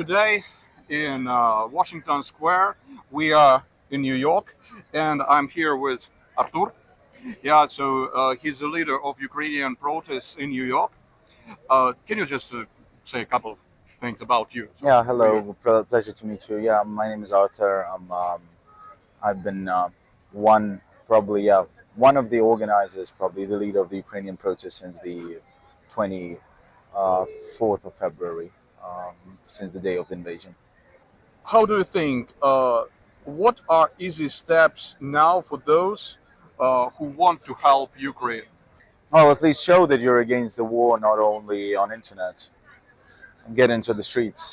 today in Washington Square. We are in New York, and I'm here with Artur. Yeah, so he's the leader of Ukrainian protests in New York. Can you just say a couple of things about you? Yeah, hello. Pleasure to meet you. Yeah, my name is Arthur. I've been one probably one of the organizers, probably the leader of the Ukrainian protest since the 24th of February, since the day of the invasion. How do you think? What are easy steps now for those who want to help Ukraine? Well, at least show that you're against the war, not only on internet. Get into the streets.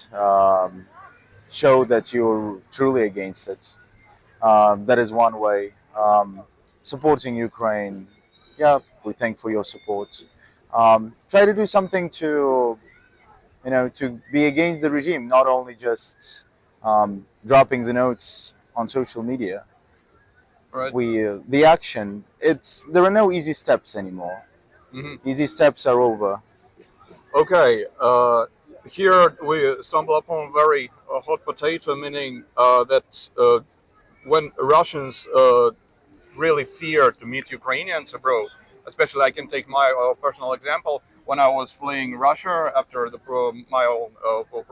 Show that you're truly against it. That is one way. Supporting Ukraine, yeah, we thank for your support. Try to do something to, to be against the regime, not only just dropping the notes on social media. Right. The action. There are no easy steps anymore. Mm-hmm. Easy steps are over. Okay. Here we stumble upon very hot potato, meaning that when Russians really fear to meet Ukrainians abroad, especially I can take my personal example. When I was fleeing Russia after my own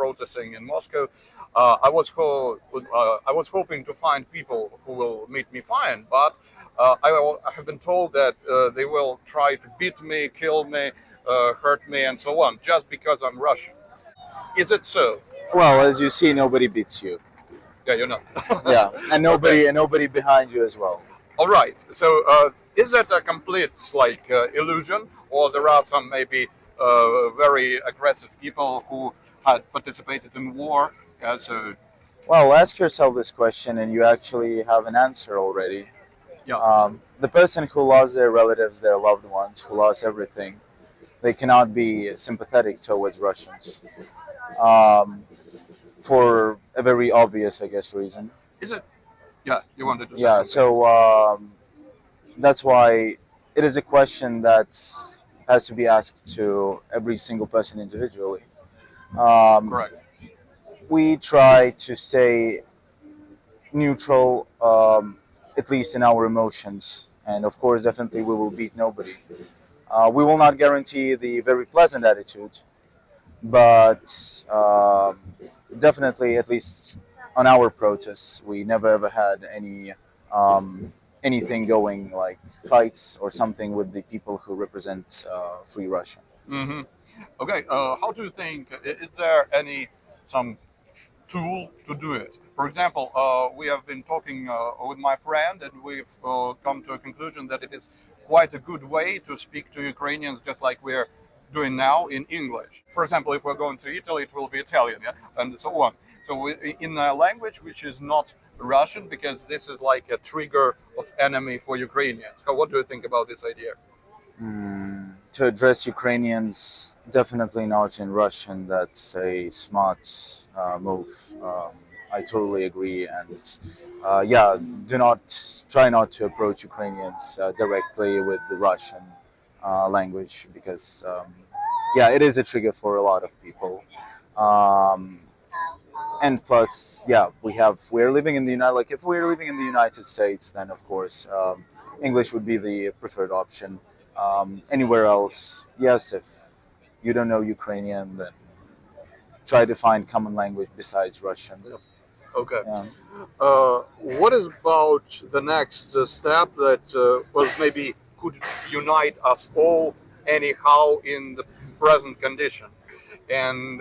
protesting in Moscow, I was hoping to find people who will meet me fine, but I have been told that they will try to beat me, kill me, hurt me, and so on, just because I'm Russian. Is it so? Well, as you see, nobody beats you. Yeah, you know. Yeah, and Okay. nobody behind you as well. All right. So, is that a complete illusion, or there are some maybe very aggressive people who had participated in war? So, Well, ask yourself this question, and you actually have an answer already. yeah. The person who lost their relatives, their loved ones, who lost everything, they cannot be sympathetic towards Russians um, for a very obvious, I guess, reason. Is it? Yeah. You wanted to say Yeah, something. so that's why it is a question that has to be asked to every single person individually. Um, Correct. we try to stay neutral, at least in our emotions, and of course, definitely, we will beat nobody. We will not guarantee the very pleasant attitude, but definitely, at least on our protests, we never ever had anything going like fights or something with the people who represent Free Russia. Mm-hmm. Okay. How do you think? Is there any some tool to do it? For example, we have been talking with my friend, and we've come to a conclusion that it is quite a good way to speak to Ukrainians, just like we're doing now in English. For example, if we're going to Italy, it will be Italian, yeah, and so on. So in a language which is not Russian, because this is like a trigger of enemy for Ukrainians. So what do you think about this idea? To address Ukrainians, definitely not in Russian. That's a smart move. I totally agree, and yeah, do not try not to approach Ukrainians directly with the Russian language because yeah, it is a trigger for a lot of people. Um, and plus, yeah, we're living in the United. Like if we're living in the United States, then of course English would be the preferred option. Anywhere else, yes, if you don't know Ukrainian, then try to find common language besides Russian. Yep. Okay. Yeah. What is about the next step that was maybe could unite us all anyhow in the present condition? And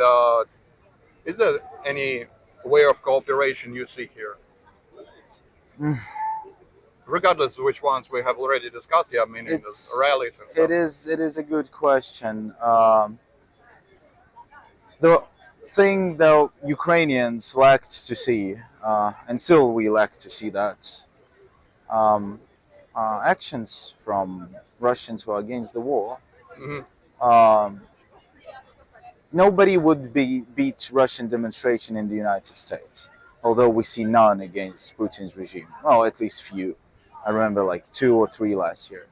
is there any way of cooperation you see here? Mm. Regardless of which ones we have already discussed, yeah, meaning the rallies and stuff. It is a good question. The thing that Ukrainians lacked to see, and still we lack to see that, um, actions from Russians who are against the war. Hmm. Um, Nobody would beat Russian demonstration in the United States, although we see none against Putin's regime. Well, at least few. I remember like 2 or 3 last year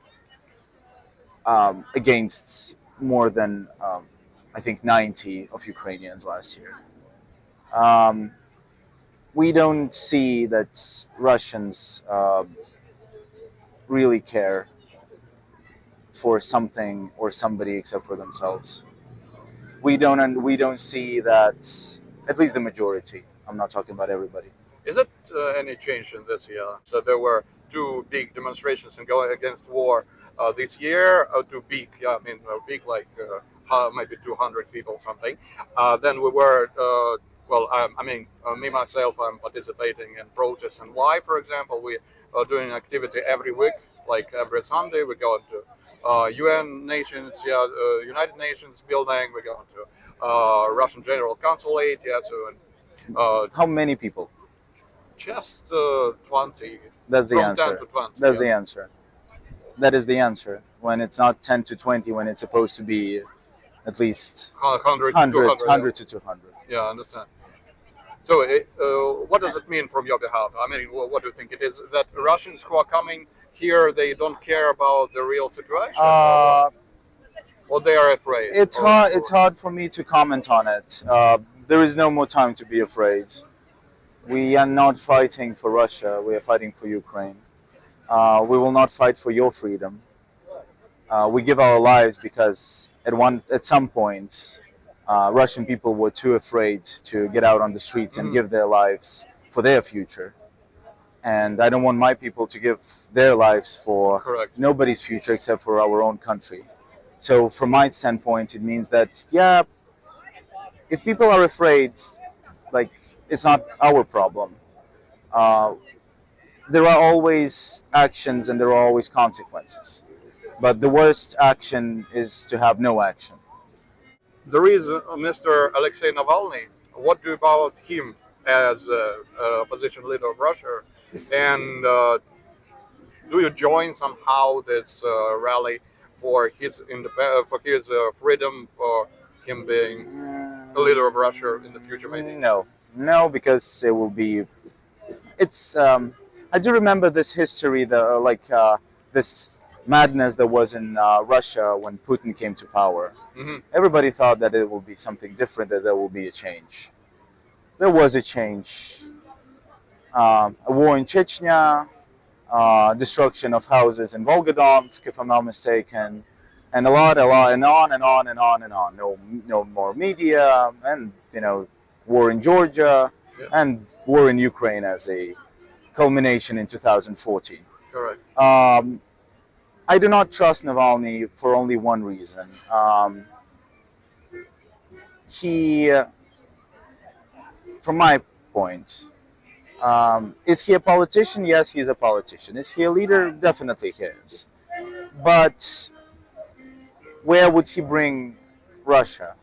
against more than I think 90 of Ukrainians last year. We don't see that Russians really care for something or somebody except for themselves. We don't see that, at least the majority. I'm not talking about everybody. Is it any change in this year? So there were two big demonstrations in going against war this year. Two big, big like maybe 200 people something. Then we were, me myself, I'm participating in protests. And why, for example, we are doing an activity every week, like every Sunday. We go to UN Nations, United Nations building. We go to Russian General Consulate. How many people? Just 20. That's the from answer. 10 to 20. That's the answer. That is the answer. When it's not 10 to 20, when it's supposed to be at least 100 to 200. Yeah, I understand. So, what does it mean from your behalf? I mean, what do you think it is that Russians who are coming here, they don't care about the real situation, or they are afraid? It's hard. It's hard for me to comment on it. There is no more time to be afraid. We are not fighting for Russia. We are fighting for Ukraine. We will not fight for your freedom. We give our lives because at some point, Russian people were too afraid to get out on the streets and give their lives for their future. And I don't want my people to give their lives for nobody's future except for our own country. So from my standpoint, it means that, yeah, if people are afraid, like, it's not our problem. There are always actions and there are always consequences. But the worst action is to have no action. There is Mr. Alexei Navalny. What do you about him as opposition leader of Russia? And do you join somehow this rally for his freedom, for him being the leader of Russia in the future? Maybe no, because it will be. It's. I do remember this history, this madness that was in Russia when Putin came to power. Mm-hmm. Everybody thought that it will be something different, that there will be a change. There was a change. A war in Chechnya, destruction of houses in Volgodonsk, if I'm not mistaken, and a lot, and on and on and on and on. No more media, and war in Georgia, and war in Ukraine as a culmination in 2014. Correct. I do not trust Navalny for only one reason. He, from my point, is he a politician? Yes, he is a politician. Is he a leader? Definitely he is. But where would he bring Russia?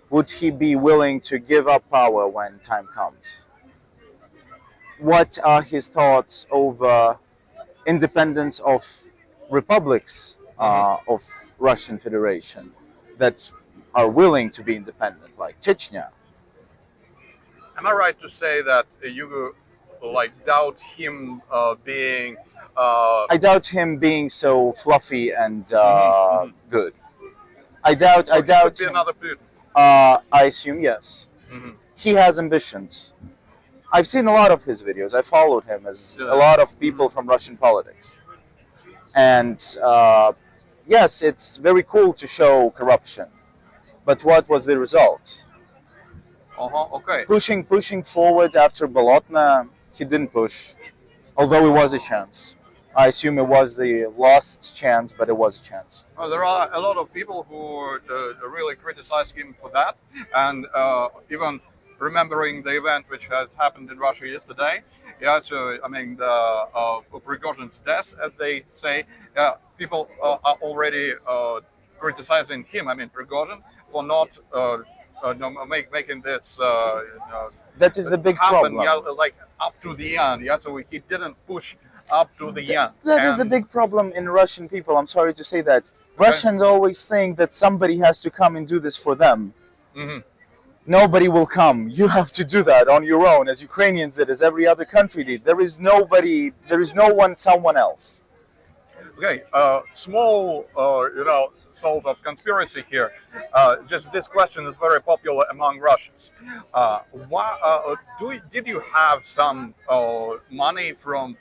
Would he be willing to give up power when time comes? What are his thoughts over independence of republics of Russian Federation that are willing to be independent, like Chechnya? Am I right to say that you doubt him being? I doubt him being so fluffy and good. I doubt. I doubt. Could be another Putin. I assume yes. Mm-hmm. He has ambitions. I've seen a lot of his videos. I followed him as a lot of people from Russian politics. And yes, it's very cool to show corruption. But what was the result? Okay. Pushing forward after Bolotna, he didn't push. Although it was a chance. I assume it was the lost chance, but it was a chance. Well, there are a lot of people who really criticize him for that. And even remembering the event which has happened in Russia yesterday, the Prigozhin's death, as they say, people are already criticizing him, Prigozhin, for not making this that is the big happen, problem. Up to the end. So he didn't push up to the end. That is the big problem in Russian people. I'm sorry to say that. Okay. Russians always think that somebody has to come and do this for them. Mm-hmm. Nobody will come. You have to do that on your own, as Ukrainians did, as every other country did. There is no one, someone else. Okay, small, sort of conspiracy here. Just this question is very popular among Russians. Did you have some money from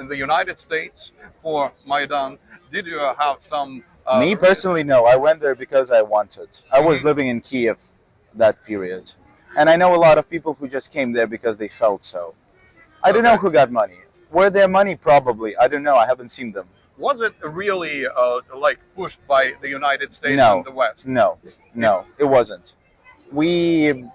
the United States for Maidan? Did you have some? Me personally, no. I went there because I wanted. I was Mhm. living in Kiev that period. And I know a lot of people who just came there because they felt so. I don't know Okay. who got money. Were there money? Probably. I don't know. I haven't seen them. Was it really like pushed by the United States No. and the West? No, it wasn't. We,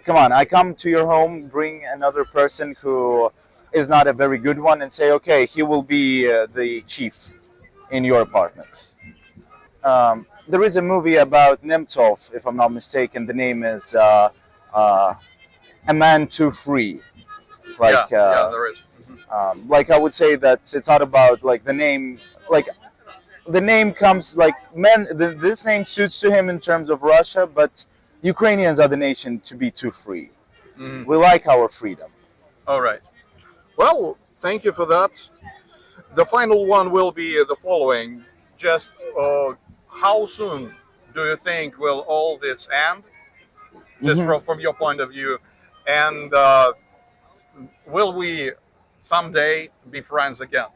come on, I come to your home, bring another person who is not a very good one and say, okay, he will be the chief in your apartment. There is a movie about Nemtsov, if I'm not mistaken. The name is A Man Too Free. Like, Yeah, there is. Mhm. like I would say that it's not about like the name, like the name comes like men. This name suits to him in terms of Russia, but Ukrainians are the nation to be too free. Mhm. We like our freedom. All right. Well, thank you for that. The final one will be the following. Just how soon do you think will all this end? Just Mhm. from your point of view, and will we someday be friends again?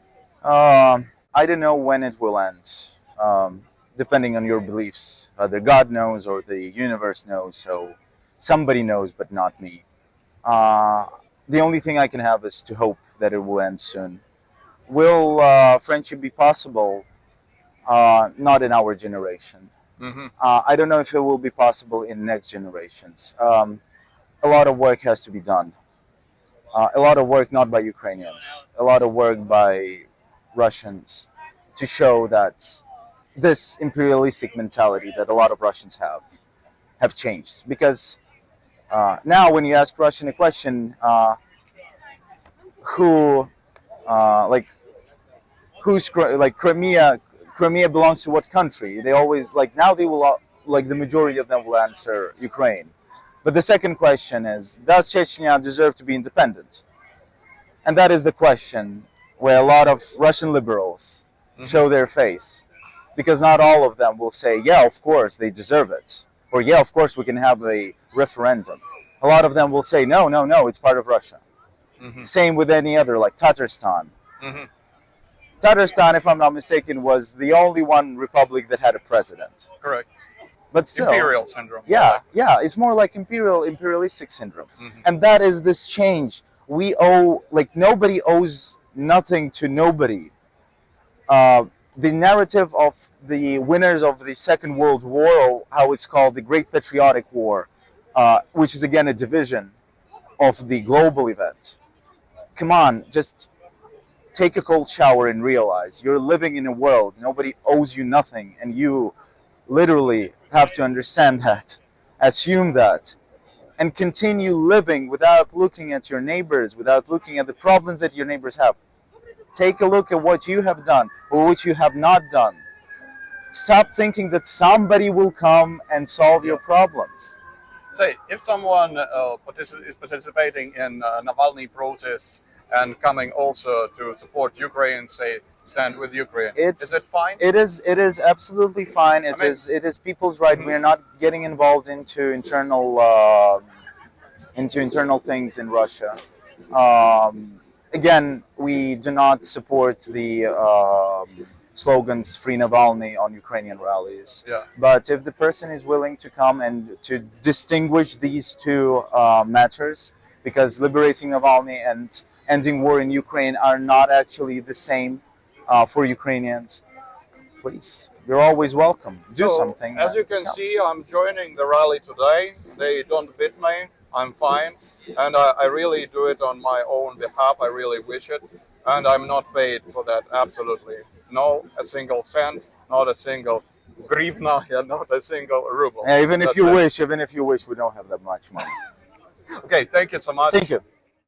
I don't know when it will end. Depending on your beliefs, either God knows or the universe knows. So somebody knows, but not me. Uh, the only thing I can have is to hope that it will end soon. Will friendship be possible? Not in our generation. Hmm. I don't know if it will be possible in next generations. A lot of work has to be done. A lot of work not by Ukrainians, a lot of work by Russians to show that this imperialistic mentality that a lot of Russians have changed. Because now, when you ask Russian a question, who like like Crimea belongs to what country? They always like now they will like the majority of them will answer Ukraine. But the second question is, does Chechnya deserve to be independent? And that is the question where a lot of Russian liberals show their face. Because not all of them will say, yeah, of course, they deserve it. Or, yeah, of course, we can have a referendum. A lot of them will say, no, no, no, it's part of Russia. Hmm. Same with any other, like Tatarstan. Hmm. Tatarstan, if I'm not mistaken, was the only one republic that had a president. Correct. But still, Imperial syndrome. yeah, yeah, it's more like imperialistic syndrome. Hmm. And that is this change. We owe, like, nobody owes nothing to nobody. The narrative of the winners of the Second World War, or how it's called, the Great Patriotic War, which is again a division of the global event. Come on, just take a cold shower and realize you're living in a world, nobody owes you nothing, and you literally have to understand that, assume that, and continue living without looking at your neighbors, without looking at the problems that your neighbors have. Take a look at what you have done or what you have not done. Stop thinking that somebody will come and solve your problems. Say, if someone is participating in Navalny protests and coming also to support Ukraine, say, stand with Ukraine, is it fine? It is absolutely fine. It is people's right. We're not getting involved into internal things in Russia. Again, we do not support the slogans "Free Navalny" on Ukrainian rallies. Yeah. But if the person is willing to come and to distinguish these two matters, because liberating Navalny and ending war in Ukraine are not actually the same for Ukrainians, please, you're always welcome. Do something. As you can see, I'm joining the rally today. They don't beat me. I'm fine. And I really do it on my own behalf. I really wish it. And I'm not paid for that. Absolutely. No, a single cent, not a single grivna, yeah, not a single ruble. Even if you wish, we don't have that much money. Okay, thank you so much. Thank you.